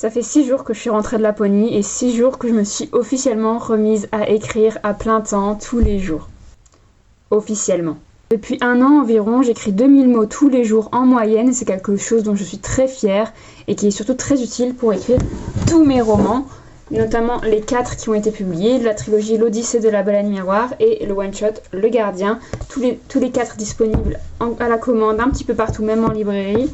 Ça fait 6 jours que je suis rentrée de Laponie et 6 jours que je me suis officiellement remise à écrire à plein temps tous les jours. Officiellement. Depuis 1 an environ, j'écris 2000 mots tous les jours en moyenne et c'est quelque chose dont je suis très fière et qui est surtout très utile pour écrire tous mes romans, notamment les 4 qui ont été publiés, la trilogie L'Odyssée de la Baleine Miroir et le one-shot Le Gardien, tous les 4 disponibles à la commande un petit peu partout, même en librairie.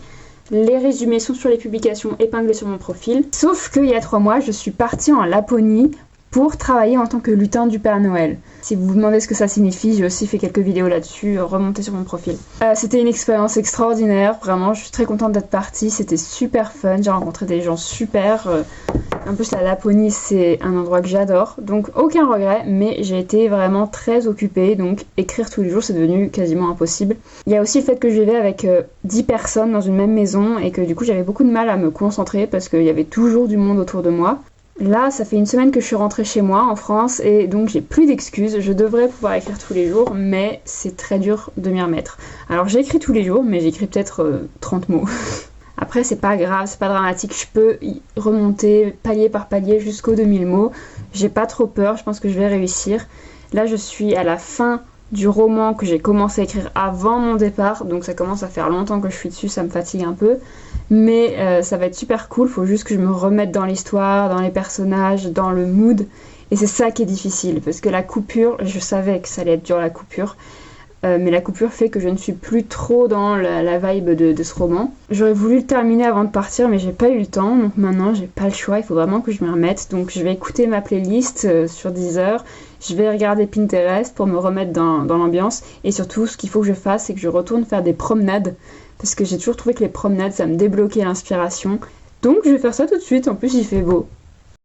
Les résumés sont sur les publications épinglées sur mon profil. Sauf qu'il y a 3 mois, je suis partie en Laponie pour travailler en tant que lutin du Père Noël. Si vous vous demandez ce que ça signifie, j'ai aussi fait quelques vidéos là-dessus, remontées sur mon profil. C'était une expérience extraordinaire, vraiment, je suis très contente d'être partie, c'était super fun, j'ai rencontré des gens super. En plus, la Laponie, c'est un endroit que j'adore, donc aucun regret, mais j'ai été vraiment très occupée, donc écrire tous les jours, c'est devenu quasiment impossible. Il y a aussi le fait que je vivais avec 10 personnes dans une même maison et que du coup, j'avais beaucoup de mal à me concentrer parce qu'il y avait toujours du monde autour de moi. Là, ça fait 1 semaine que je suis rentrée chez moi en France et donc j'ai plus d'excuses. Je devrais pouvoir écrire tous les jours, mais c'est très dur de m'y remettre. Alors j'écris tous les jours, mais j'écris peut-être 30 mots. Après, c'est pas grave, c'est pas dramatique. Je peux y remonter palier par palier jusqu'aux 2000 mots. J'ai pas trop peur, je pense que je vais réussir. Là, je suis à la fin du roman que j'ai commencé à écrire avant mon départ, donc ça commence à faire longtemps que je suis dessus, ça me fatigue un peu. Mais ça va être super cool, faut juste que je me remette dans l'histoire, dans les personnages, dans le mood. Et c'est ça qui est difficile, parce que la coupure, je savais que ça allait être dur la coupure, mais la coupure fait que je ne suis plus trop dans la vibe de ce roman. J'aurais voulu le terminer avant de partir, mais j'ai pas eu le temps, donc maintenant j'ai pas le choix, il faut vraiment que je m'y remette. Donc je vais écouter ma playlist sur Deezer, je vais regarder Pinterest pour me remettre dans l'ambiance, et surtout ce qu'il faut que je fasse, c'est que je retourne faire des promenades, parce que j'ai toujours trouvé que les promenades, ça me débloquait l'inspiration. Donc je vais faire ça tout de suite, en plus il fait beau.